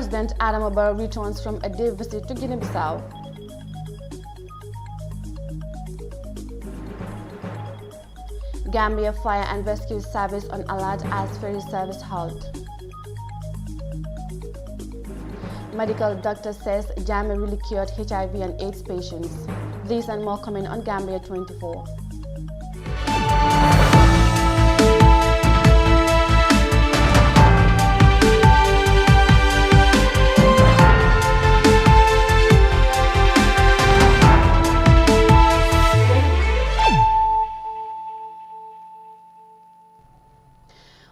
President Adama Barrow returns from a day visit to Guinea-Bissau. Gambia Fire and Rescue Service on alert as ferry service halt. Medical doctor says JAMMEH really cured HIV and AIDS patients. These and more coming on Gambia 24.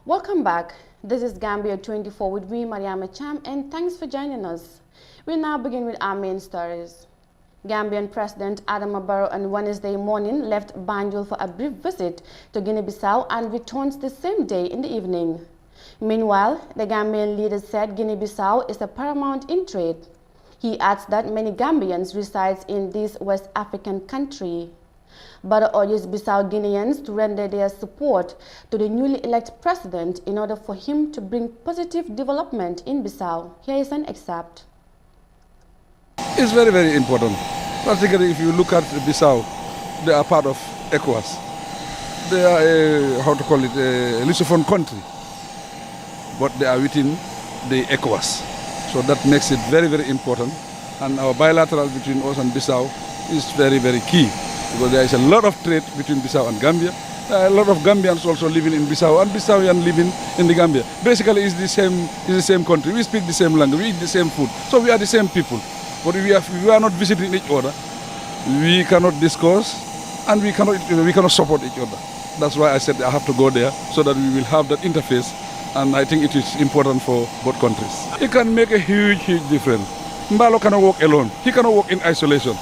Welcome back. This is Gambia 24 with me, Mariama Cham, and thanks for joining us. We'll now begin with our main stories. Gambian President Adama Barrow on Wednesday morning left Banjul for a brief visit to Guinea-Bissau and returns the same day in the evening. Meanwhile, the Gambian leader said Guinea-Bissau is a paramount in trade. He adds that many Gambians reside in this West African country. Barrow urges Bissau Guineans to render their support to the newly elected president in order for him to bring positive development in Bissau. Here is an excerpt. It's very, very important. Particularly if you look at Bissau, they are part of ECOWAS. They are a Lusophone country, but they are within the ECOWAS. So that makes it very, very important. And our bilateral between us and Bissau is very, very key, because there is a lot of trade between Bissau and Gambia. There are a lot of Gambians also living in Bissau and Bissauian living in the Gambia. Basically, it's the same country. We speak the same language, we eat the same food. So we are the same people. But we are not visiting each other. We cannot discuss and we cannot support each other. That's why I said I have to go there so that we will have that interface. And I think it is important for both countries. It can make a huge, huge difference. Mbalo cannot work alone. He cannot work in isolation.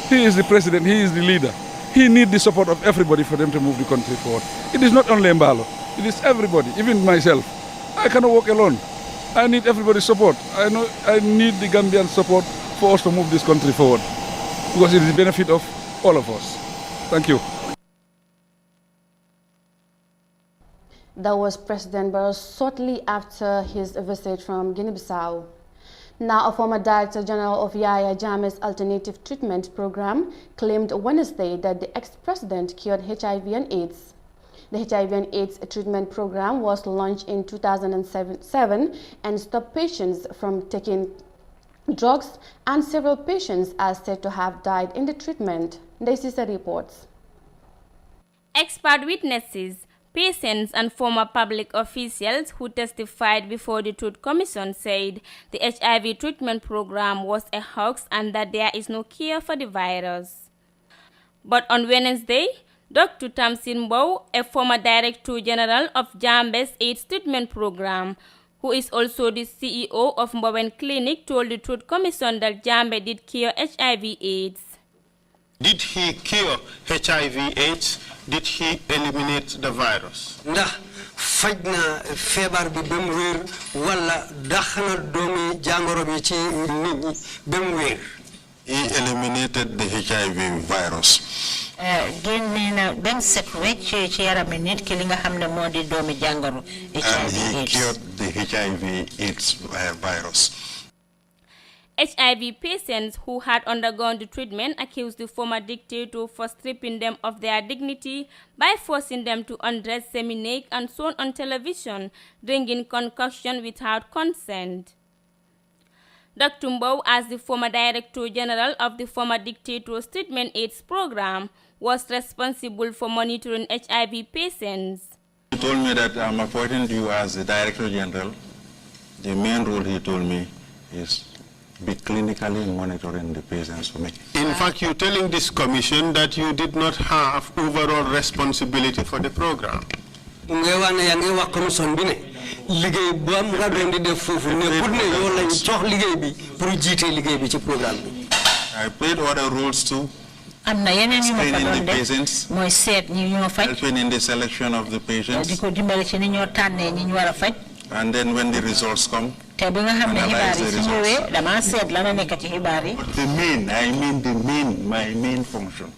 He is the president, he is the leader. He needs the support of everybody for them to move the country forward. It is not only Mbalo, it is everybody, even myself. I cannot work alone. I need everybody's support. I need the Gambian support for us to move this country forward, because it is the benefit of all of us. Thank you. That was President Barrow shortly after his visit from Guinea-Bissau. Now, a former Director General of YAHYA JAMMEH'S Alternative Treatment Program claimed Wednesday that the ex-president cured HIV and AIDS. The HIV and AIDS treatment program was launched in 2007 and stopped patients from taking drugs, and several patients are said to have died in the treatment. Daisy reports. Expert witnesses, patients and former public officials who testified before the Truth Commission said the HIV treatment program was a hoax and that there is no cure for the virus. But on Wednesday, Dr. TAMSIR, a former Director General of JAMMEH'S AIDS treatment program, who is also the CEO of MBOWE Clinic, told the Truth Commission that JAMMEH did cure HIV/AIDS. Did he cure HIV/AIDS? Did he eliminate the virus? Ndax fajna febar bi bem wér wala daxna doomi jangoro bi ci nit ñi bem wér. He eliminated the HIV virus. Génné bem set wecc ci yaram nit ki li nga xamne modi doomi jangoro and he cured the HIV/AIDS virus. HIV patients who had undergone the treatment accused the former dictator for stripping them of their dignity by forcing them to undress, seminate, and shown on television, drinking concoction without consent. Dr. MBOWE, as the former Director General of the former dictator's treatment AIDS program, was responsible for monitoring HIV patients. He told me that I'm appointing you as the Director General. The main role, he told me, is be clinically monitoring the patients for me. In fact, you're telling this commission that you did not have overall responsibility for the program. I played other roles too. Screening the patients, helping in the selection of the patients, and then when the results come, analyze the results. My main function.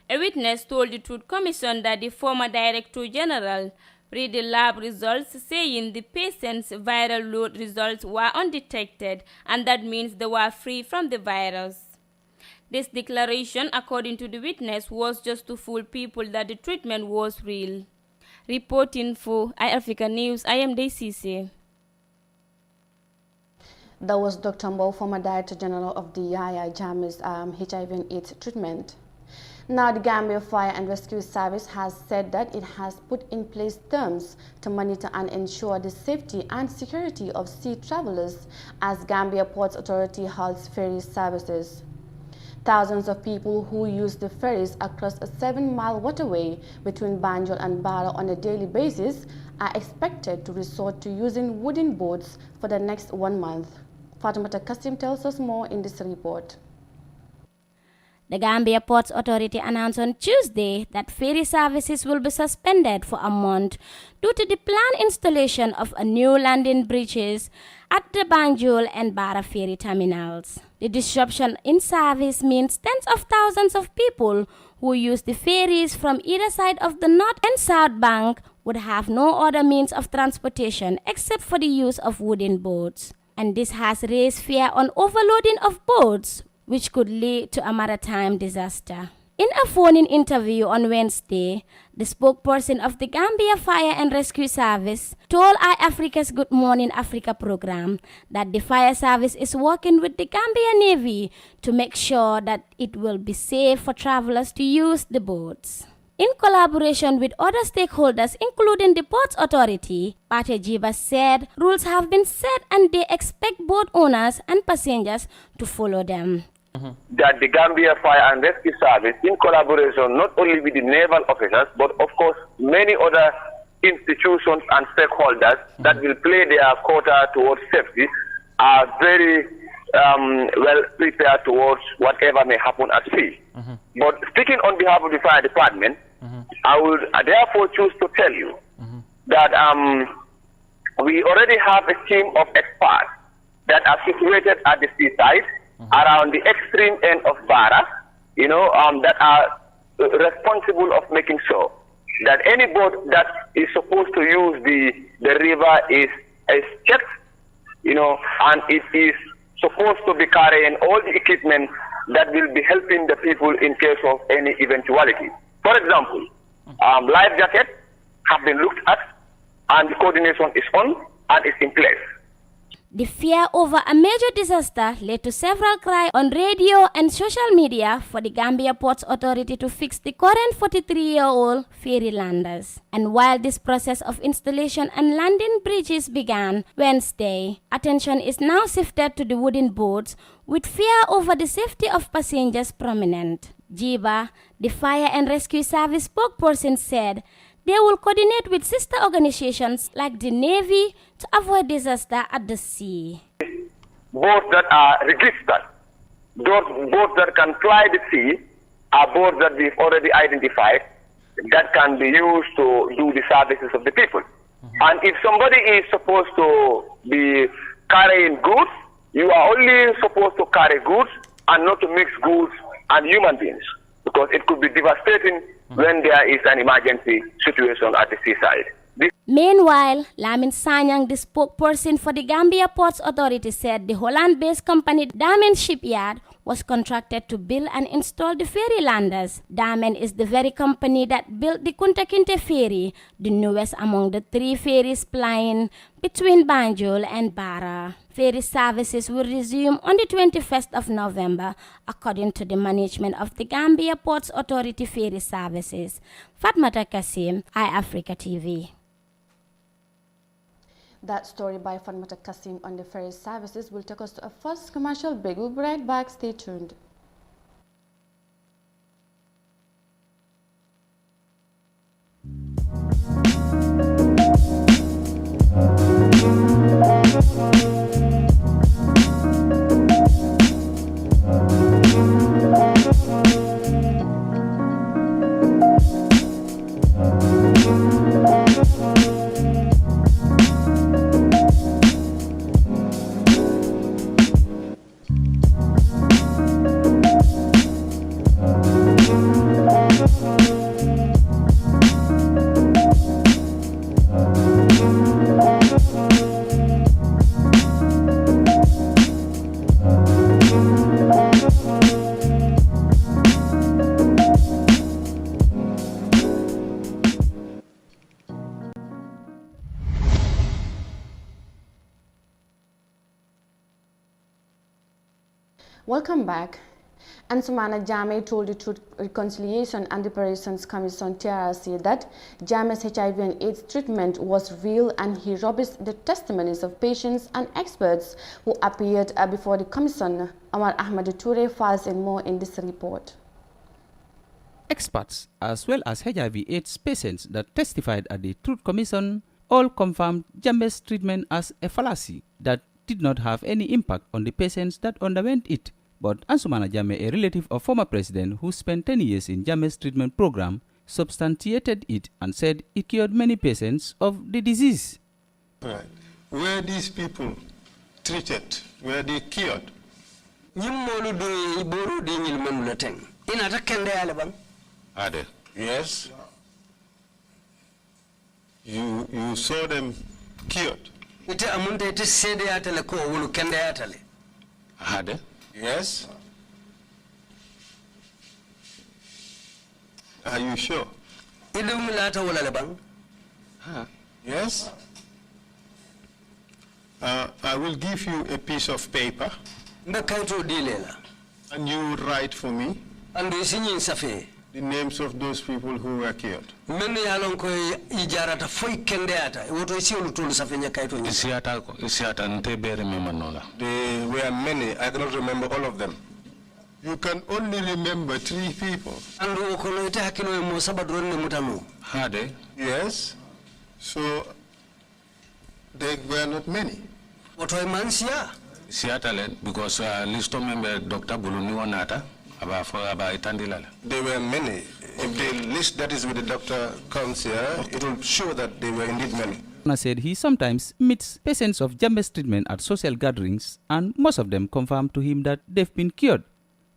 A witness told the Truth Commission that the former Director General read the lab results saying the patient's viral load results were undetected, and that means they were free from the virus. This declaration, according to the witness, was just to fool people that the treatment was real. Reporting for iAfrica News, I am Daisy. That was Dr. MBOWE, former Director General of the YAHYA JAMMEH'S HIV and AIDS treatment. Now, the Gambia Fire and Rescue Service has said that it has put in place terms to monitor and ensure the safety and security of sea travelers as Gambia Ports Authority halts ferry services. Thousands of people who use the ferries across a 7-mile waterway between Banjul and Barra on a daily basis are expected to resort to using wooden boats for the next 1 month. Fatimata Kasim tells us more in this report. The Gambia Ports Authority announced on Tuesday that ferry services will be suspended for a month due to the planned installation of a new landing bridges at the Banjul and Barra ferry terminals. The disruption in service means tens of thousands of people who use the ferries from either side of the north and south bank would have no other means of transportation except for the use of wooden boats. And this has raised fear on overloading of boats, which could lead to a maritime disaster. In a phone-in interview on Wednesday, the spokesperson of the Gambia Fire and Rescue Service told iAfrica's Good Morning Africa program that the fire service is working with the Gambia Navy to make sure that it will be safe for travelers to use the boats. In collaboration with other stakeholders, including the Ports Authority, Pate Jiba said rules have been set and they expect boat owners and passengers to follow them. That the Gambia Fire and Rescue Service, in collaboration not only with the naval officers, but of course many other institutions and stakeholders that will play their quota towards safety, are very well prepared towards whatever may happen at sea. But speaking on behalf of the fire department, I would therefore choose to tell you that we already have a team of experts that are situated at the seaside around the extreme end of Barra, that are responsible of making sure that any boat that is supposed to use the river is checked, and it is supposed to be carrying all the equipment that will be helping the people in case of any eventuality. For example, life jackets have been looked at and the coordination is on and is in place. The fear over a major disaster led to several cries on radio and social media for the Gambia Ports Authority to fix the current 43-year-old ferry landers. And while this process of installation and landing bridges began Wednesday, attention is now shifted to the wooden boats, with fear over the safety of passengers prominent. Jiba, the Fire and Rescue Service spokesperson, said they will coordinate with sister organizations like the Navy to avoid disaster at the sea. Boats that are registered, those boats that can fly the sea, are boats that we've already identified that can be used to do the services of the people. And if somebody is supposed to be carrying goods, you are only supposed to carry goods and not to mix goods and human beings, because it could be devastating when there is an emergency situation at the seaside. Meanwhile, Lamin Sanyang, the spokesperson for the Gambia Ports Authority, said the Holland-based company Damen Shipyard was contracted to build and install the ferry landers. Damen is the very company that built the Kunta Kinte ferry, the newest among the 3 ferries plying between Banjul and Barra. Ferry services will resume on the 21st of November, according to the management of the Gambia Ports Authority ferry services. Fatmata Kasim, iAfrica TV. That story by Fatmata Kasim on the ferry services will take us to a first commercial break. We'll be right back. Stay tuned. Welcome back. Ansumana Jammeh told the Truth, Reconciliation and Reparations Commission TRC that Jammeh's HIV and AIDS treatment was real, and he robust the testimonies of patients and experts who appeared before the commission. Omar Ahmad Toure files in more in this report. Experts, as well as HIV/AIDS patients that testified at the Truth Commission, all confirmed Jammeh's treatment as a fallacy that did not have any impact on the patients that underwent it. But Ansumana Jammeh, a relative of former president who spent 10 years in Jammeh's treatment program, substantiated it and said it cured many patients of the disease. Right. Were these people treated? Were they cured? Are they? Yes. You saw them cured? Are they? Yes. Are you sure? Yes. I will give you a piece of paper. And you write for me the names of those people who were cured. There were many. I cannot remember all of them. You can only remember 3 people. Are they? Yes. So there were not many. Seattle, because list of member Dr. Buluni Wanata. There were many. If the list that is with the doctor comes here, it will show that there were indeed many. Said he sometimes meets patients of Jammeh's treatment at social gatherings, and most of them confirm to him that they've been cured.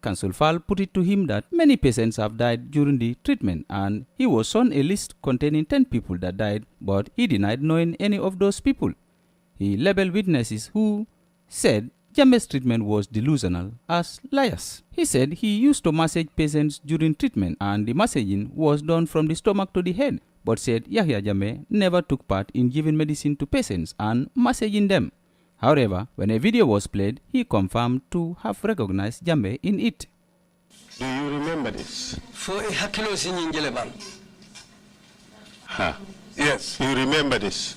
Council Fall put it to him that many patients have died during the treatment, and he was shown a list containing 10 people that died, but he denied knowing any of those people. He labeled witnesses who said Jammeh's treatment was delusional as liars. He said he used to massage patients during treatment, and the massaging was done from the stomach to the head, but said Yahya Jammeh never took part in giving medicine to patients and massaging them. However, when a video was played, he confirmed to have recognized Jammeh in it. Do you remember this? Yes, you remember this.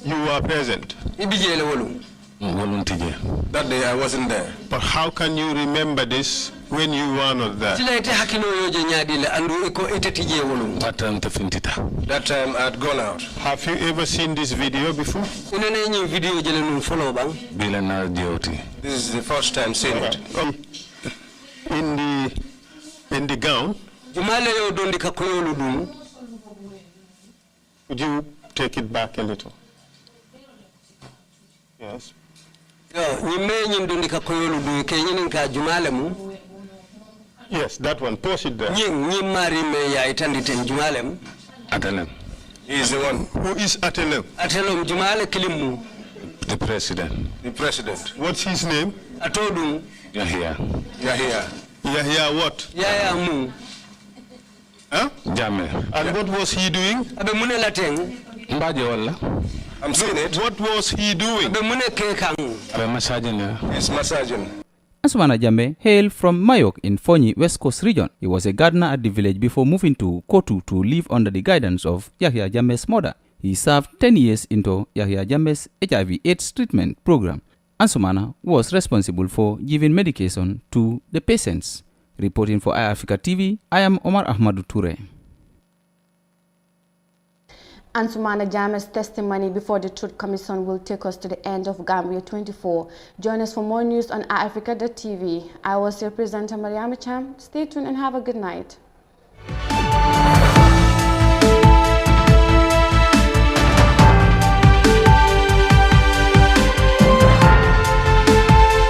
You were present. That day I wasn't there. But how can you remember this when you were not there? That time I had gone out. Have you ever seen this video before? This is the first time seeing it. In the gown, would you take it back a little? Yes. Yes, that one. Post it there. Atelem. He is the one. Who is Atelem? The president. The president. What's his name? Yahya. Yahya. Yahya what? Yahya Mu. Huh? Jammeh. And what was he doing? I'm saying it. What was he doing? He's massaging. Ansumana Jammeh hailed from Mayok in Fonyi, West Coast region. He was a gardener at the village before moving to Kotu to live under the guidance of Yahya Jammeh's mother. He served 10 years into Yahya Jammeh's HIV/AIDS treatment program. Ansumana was responsible for giving medication to the patients. Reporting for iAfrica TV, I am Omar Ahmadu Toure. Ansumana Jammeh's testimony before the Truth Commission will take us to the end of Gambia 24. Join us for more news on iAfrica.tv. I was your presenter, Mariama Cham. Stay tuned and have a good night.